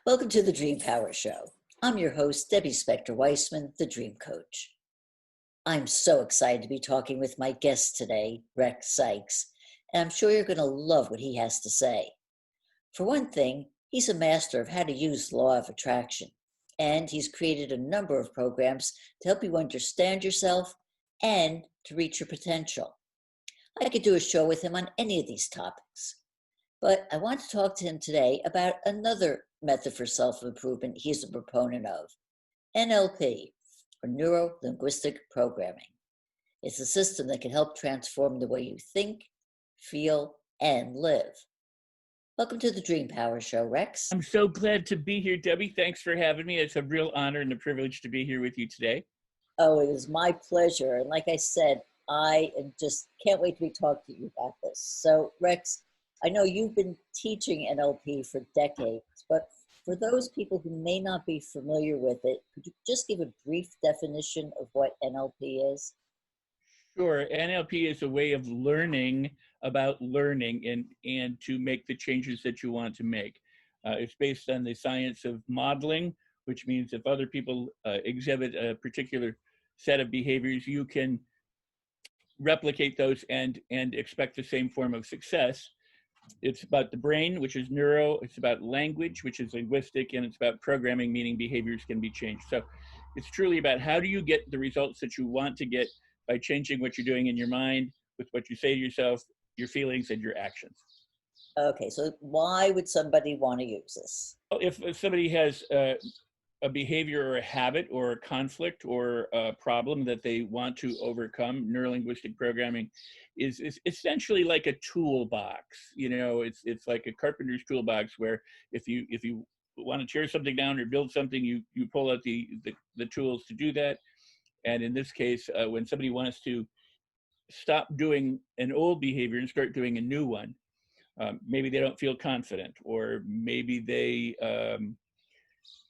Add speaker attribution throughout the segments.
Speaker 1: Welcome to the Dream Power Show. I'm your host, Debbie Spector Weissman, the Dream Coach. I'm so excited to be talking with my guest today, Rex Sykes, and I'm sure you're going to love what he has to say. For one thing, he's a master of how to use the law of attraction, and he's created a number of programs to help you understand yourself and to reach your potential. I could do a show with him on any of these topics. But I want to talk to him today about another method for self-improvement he's a proponent of, NLP, or Neuro Linguistic Programming. It's a system that can help transform the way you think, feel, and live. Welcome to the Dream Power Show, Rex.
Speaker 2: I'm so glad to be here, Debbie. Thanks for having me. It's a real honor and a privilege to be here with you today.
Speaker 1: Oh, it is my pleasure. And like I said, I just can't wait to be talking to you about this. So, Rex, I know you've been teaching NLP for decades, but for those people who may not be familiar with it, could you just give a brief definition of what NLP is?
Speaker 2: Sure. NLP is a way of learning about learning and to make the changes that you want to make. It's based on the science of modeling, which means if other people exhibit a particular set of behaviors, you can replicate those and expect the same form of success. It's about the brain, which is neuro. It's about language, which is linguistic, and it's about programming, meaning behaviors can be changed. So it's truly about how do you get the results that you want to get by changing what you're doing in your mind with what you say to yourself, your feelings, and your actions.
Speaker 1: Okay, so why would somebody want to use this?
Speaker 2: If somebody has a behavior or a habit or a conflict or a problem that they want to overcome, neurolinguistic programming is essentially like a toolbox. You know, it's like a carpenter's toolbox where if you want to tear something down or build something, you pull out the tools to do that. And in this case, when somebody wants to stop doing an old behavior and start doing a new one, maybe they don't feel confident, or maybe they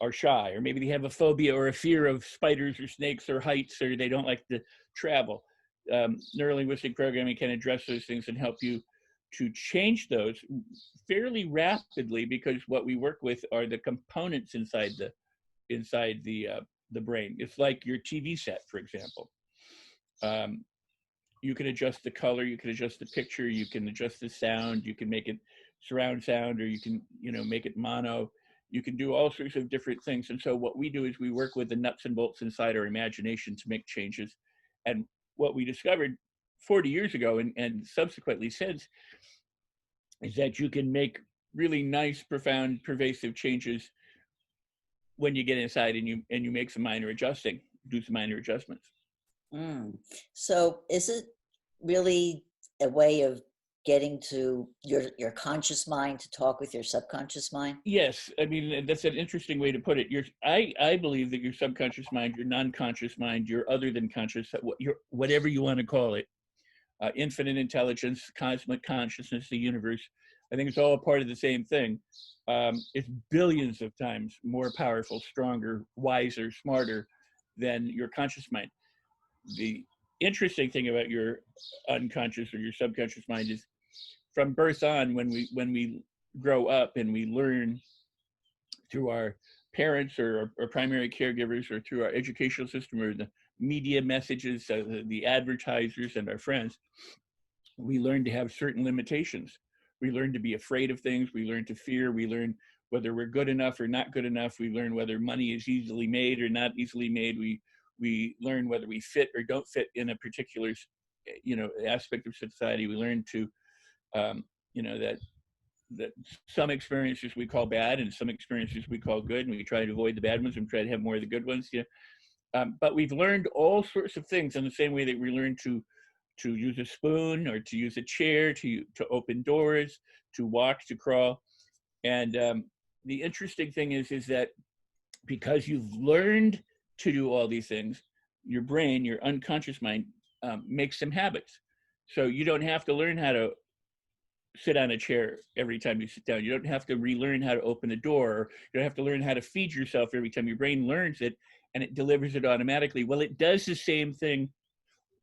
Speaker 2: are shy, or maybe they have a phobia or a fear of spiders or snakes or heights, or they don't like to travel. Neurolinguistic programming can address those things and help you to change those fairly rapidly, because what we work with are the components inside the brain. It's like your TV set, for example. You can adjust the color, you can adjust the picture, you can adjust the sound, you can make it surround sound, or you can make it mono. You can do all sorts of different things. And so what we do is we work with the nuts and bolts inside our imagination to make changes. And what we discovered 40 years ago and subsequently since is that you can make really nice, profound, pervasive changes when you get inside and you make some minor adjusting, do some minor adjustments.
Speaker 1: So is it really a way of getting to your conscious mind to talk with your subconscious mind?
Speaker 2: Yes, I mean, that's an interesting way to put it. I believe that your subconscious mind, your non-conscious mind, your other than conscious, your whatever you want to call it, infinite intelligence, cosmic consciousness, the universe, I think it's all a part of the same thing. It's billions of times more powerful, stronger, wiser, smarter than your conscious mind. The interesting thing about your unconscious or your subconscious mind is from birth on, when we grow up and we learn through our parents or our primary caregivers, or through our educational system, or the media messages, the advertisers and our friends, we learn to have certain limitations. We learn to be afraid of things. We learn to fear. We learn whether we're good enough or not good enough. We learn whether money is easily made or not easily made. We learn whether we fit or don't fit in a particular aspect of society. We learn to that some experiences we call bad and some experiences we call good, and we try to avoid the bad ones and try to have more of the good ones. But we've learned all sorts of things in the same way that we learn to use a spoon, or to use a chair, to open doors, to walk, to crawl. And the interesting thing is that because you've learned to do all these things, your brain, your unconscious mind, makes some habits. So you don't have to learn how to sit on a chair every time you sit down. You don't have to relearn how to open a door. Or you don't have to learn how to feed yourself every time. Your brain learns it and it delivers it automatically. Well, it does the same thing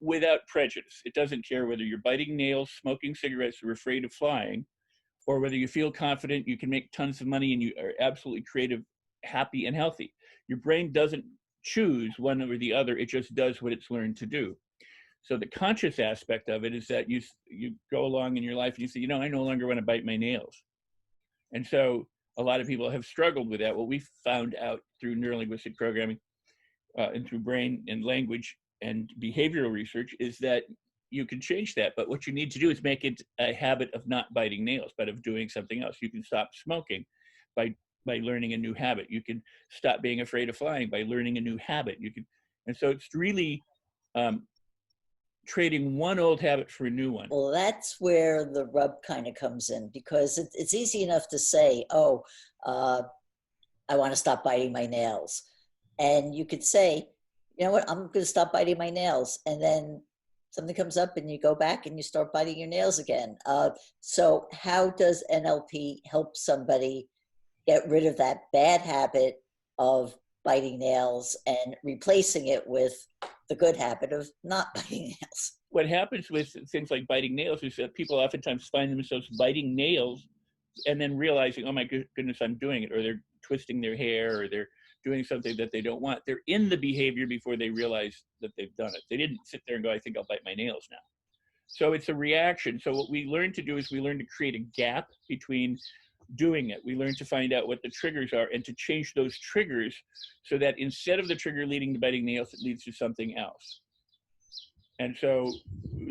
Speaker 2: without prejudice. It doesn't care whether you're biting nails, smoking cigarettes, or afraid of flying, or whether you feel confident, you can make tons of money and you are absolutely creative, happy, and healthy. Your brain doesn't choose one or the other. It just does what it's learned to do. So the conscious aspect of it is that you go along in your life and you say, you know, I no longer want to bite my nails. And so a lot of people have struggled with that. What we found out through neurolinguistic programming and through brain and language and behavioral research is that you can change that. But what you need to do is make it a habit of not biting nails, but of doing something else. You can stop smoking by learning a new habit. You can stop being afraid of flying by learning a new habit. You can, and so it's really trading one old habit for a new one.
Speaker 1: Well, that's where the rub kind of comes in, because it's easy enough to say, oh, I want to stop biting my nails. And you could say, you know what, I'm going to stop biting my nails. And then something comes up and you go back and you start biting your nails again. So how does NLP help somebody get rid of that bad habit of biting nails and replacing it with the good habit of not biting nails?
Speaker 2: What happens with things like biting nails is that people oftentimes find themselves biting nails and then realizing, oh my goodness, I'm doing it, or they're twisting their hair, or they're doing something that they don't want. They're in the behavior before they realize that they've done it. They didn't sit there and go, I think I'll bite my nails now. So it's a reaction. So what we learn to do is we learn to create a gap between doing it. We learn to find out what the triggers are and to change those triggers so that instead of the trigger leading to biting nails, it leads to something else. And so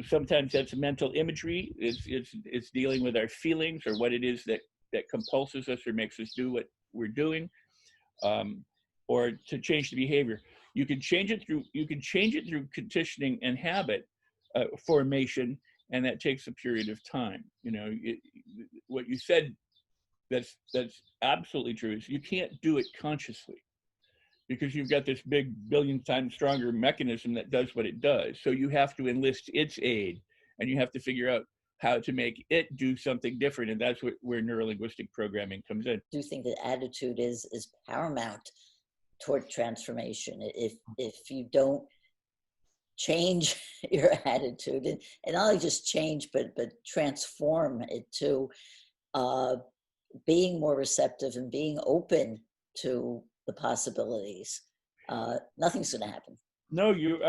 Speaker 2: sometimes that's mental imagery. It's dealing with our feelings or what it is that compulses us or makes us do what we're doing, or to change the behavior. You can change it through conditioning and habit formation, and that takes a period of time. You know, what you said, that's absolutely true. Is you can't do it consciously, because you've got this big billion times stronger mechanism that does what it does. So you have to enlist its aid, and you have to figure out how to make it do something different. And that's where neurolinguistic programming comes in.
Speaker 1: I do think that attitude is paramount toward transformation. If you don't change your attitude, and not only just change, but transform it to being more receptive and being open to the possibilities, nothing's going to happen.
Speaker 2: No, you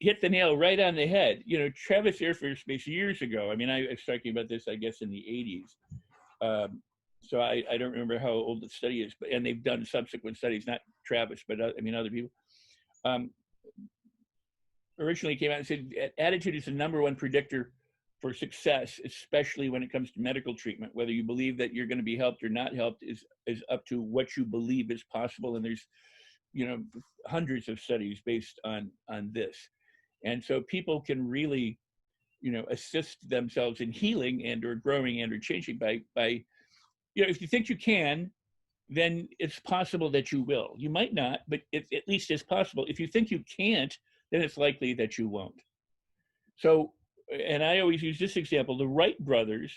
Speaker 2: hit the nail right on the head. You know, Travis Air Force Base years ago, I mean, I was talking about this, I guess, in the 80s. So I don't remember how old the study is, but and they've done subsequent studies, not Travis, but I mean, other people. Originally came out and said attitude is the #1 predictor for success, especially when it comes to medical treatment. Whether you believe that you're going to be helped or not helped is up to what you believe is possible. And there's, you know, hundreds of studies based on this. And so people can really, you know, assist themselves in healing and or growing and or changing by, you know, if you think you can, then it's possible that you will. You might not, but it at least is possible. If you think you can't, then it's likely that you won't. So, and I always use this example, the Wright brothers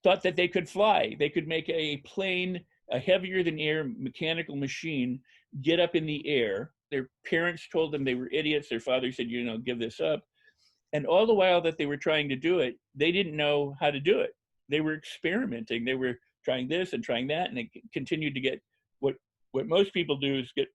Speaker 2: thought that they could fly. They could make a plane, a heavier than air mechanical machine, get up in the air. Their parents told them they were idiots. Their father said, you know, give this up. And all the while that they were trying to do it, they didn't know how to do it. They were experimenting. They were trying this and trying that, and they continued to get what most people do is get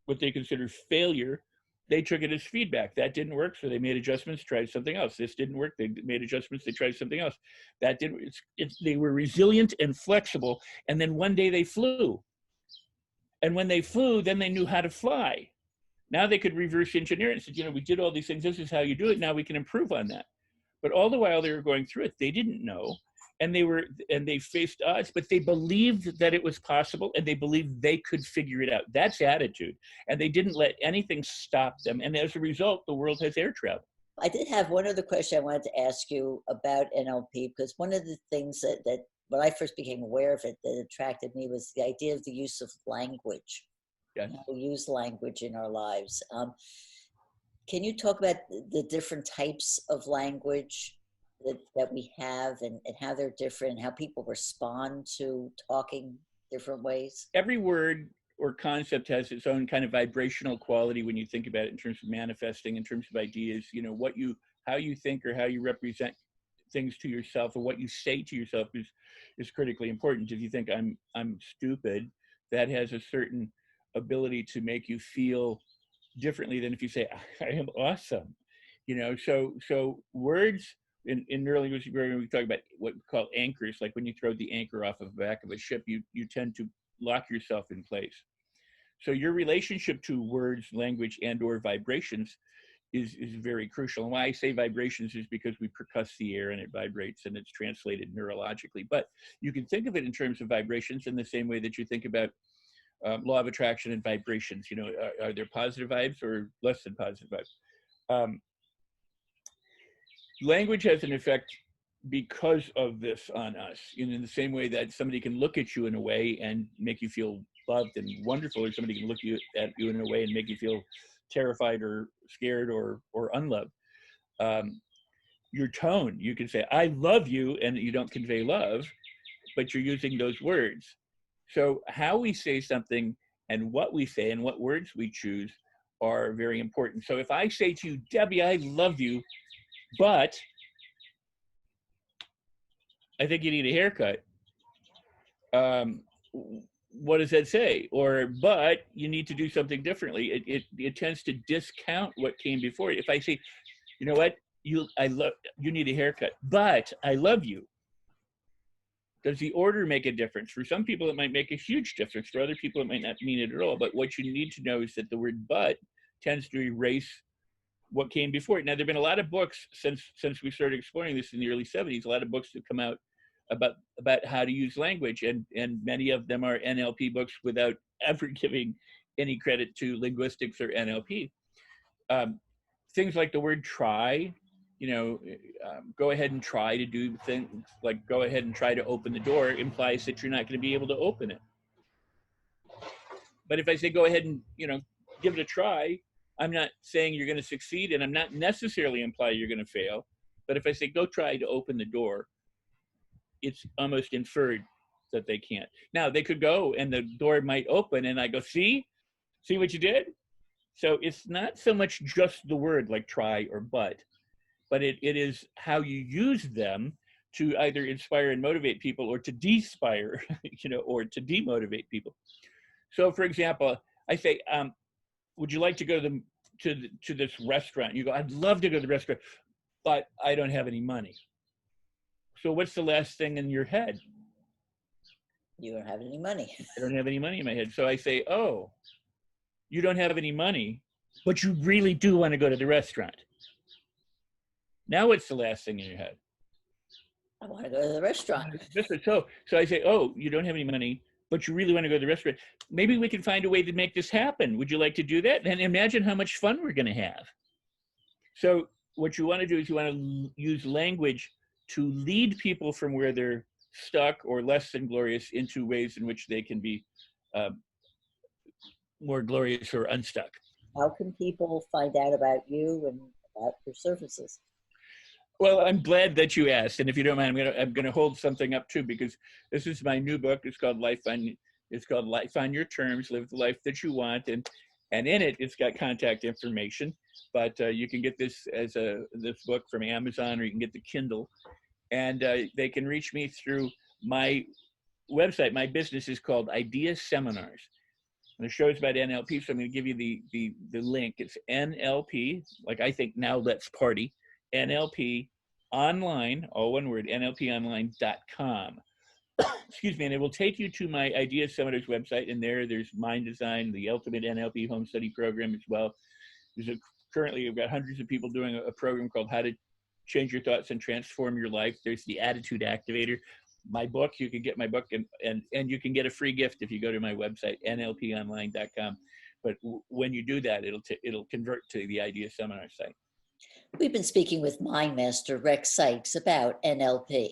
Speaker 2: what they consider failure. They took it as feedback. That didn't work, so they made adjustments, tried something else. This didn't work, they made adjustments, they tried something else. That didn't. They were resilient and flexible, and then one day they flew. And when they flew, then they knew how to fly. Now they could reverse engineer it and said, you know, we did all these things. This is how you do it. Now we can improve on that. But all the while they were going through it, they didn't know. And they faced odds, but they believed that it was possible, and they believed they could figure it out. That's attitude. And they didn't let anything stop them. And as a result, the world has air travel.
Speaker 1: I did have one other question I wanted to ask you about NLP, because one of the things that when I first became aware of it that attracted me was the idea of the use of language.
Speaker 2: Yes.
Speaker 1: We use language in our lives. Can you talk about the different types of language that we have, and how they're different, and how people respond to talking different ways?
Speaker 2: Every word or concept has its own kind of vibrational quality when you think about it in terms of manifesting, in terms of ideas, you know, how you think or how you represent things to yourself, or what you say to yourself is critically important. If you think I'm stupid, that has a certain ability to make you feel differently than if you say I am awesome. So words in neurolinguistic programming, we talk about what we call anchors. Like when you throw the anchor off of the back of a ship, you tend to lock yourself in place. So your relationship to words, language, and or vibrations is very crucial. And why I say vibrations is because we percuss the air and it vibrates and it's translated neurologically. But you can think of it in terms of vibrations in the same way that you think about law of attraction and vibrations. Are there positive vibes or less than positive vibes? Language has an effect because of this on us, in the same way that somebody can look at you in a way and make you feel loved and wonderful, or somebody can look at you in a way and make you feel terrified or scared or unloved. Your tone, you can say I love you and you don't convey love, but you're using those words. So how we say something and what we say and what words we choose are very important. So if I say to you, Debbie, I love you, but I think you need a haircut. What does that say? Or, but you need to do something differently. It tends to discount what came before. If I say, you know what, you need a haircut, but I love you. Does the order make a difference? For some people, it might make a huge difference. For other people, it might not mean it at all. But what you need to know is that the word but tends to erase what came before it. Now, there have been a lot of books since we started exploring this in the early 70s, a lot of books that come out about how to use language, and many of them are NLP books without ever giving any credit to linguistics or NLP. Things like the word try, go ahead and try to do things like go ahead and try to open the door implies that you're not going to be able to open it. But if I say go ahead and, give it a try, I'm not saying you're going to succeed, and I'm not necessarily implying you're going to fail. But if I say go try to open the door, it's almost inferred that they can't. Now, they could go and the door might open and I go, see what you did? So it's not so much just the word like try or but it is how you use them to either inspire and motivate people or to de-inspire, or to demotivate people. So for example, I say, would you like to go to this restaurant? You go, I'd love to go to the restaurant, but I don't have any money. So what's the last thing in your head?
Speaker 1: You don't have any money.
Speaker 2: I don't have any money in my head. So I say, oh, you don't have any money, but you really do want to go to the restaurant. Now what's the last thing in your head?
Speaker 1: I want to go to the restaurant.
Speaker 2: So I say, oh, you don't have any money, but you really want to go to the restaurant. Maybe we can find a way to make this happen. Would you like to do that? And imagine how much fun we're going to have. So what you want to do is you want to use language to lead people from where they're stuck or less than glorious into ways in which they can be more glorious or unstuck.
Speaker 1: How can people find out about you and about your services?
Speaker 2: Well, I'm glad that you asked, and if you don't mind, I'm gonna hold something up too, because this is my new book. It's called Life on Your Terms: Live the Life That You Want, and in it, it's got contact information. But you can get this this book from Amazon, or you can get the Kindle, and they can reach me through my website. My business is called Idea Seminars, and the show is about NLP. So I'm going to give you the link. It's NLP, like I think now let's party. NLP online, all one word, NLPonline.com. Excuse me, and it will take you to my Idea Seminars website, and there's Mind Design, the Ultimate NLP Home Study Program as well. Currently, we've got hundreds of people doing a program called How to Change Your Thoughts and Transform Your Life. There's the Attitude Activator. My book, you can get my book, and you can get a free gift if you go to my website, NLPonline.com. But when you do that, it'll convert to the Idea Seminar site.
Speaker 1: We've been speaking with Mind Master Rex Sikes about NLP.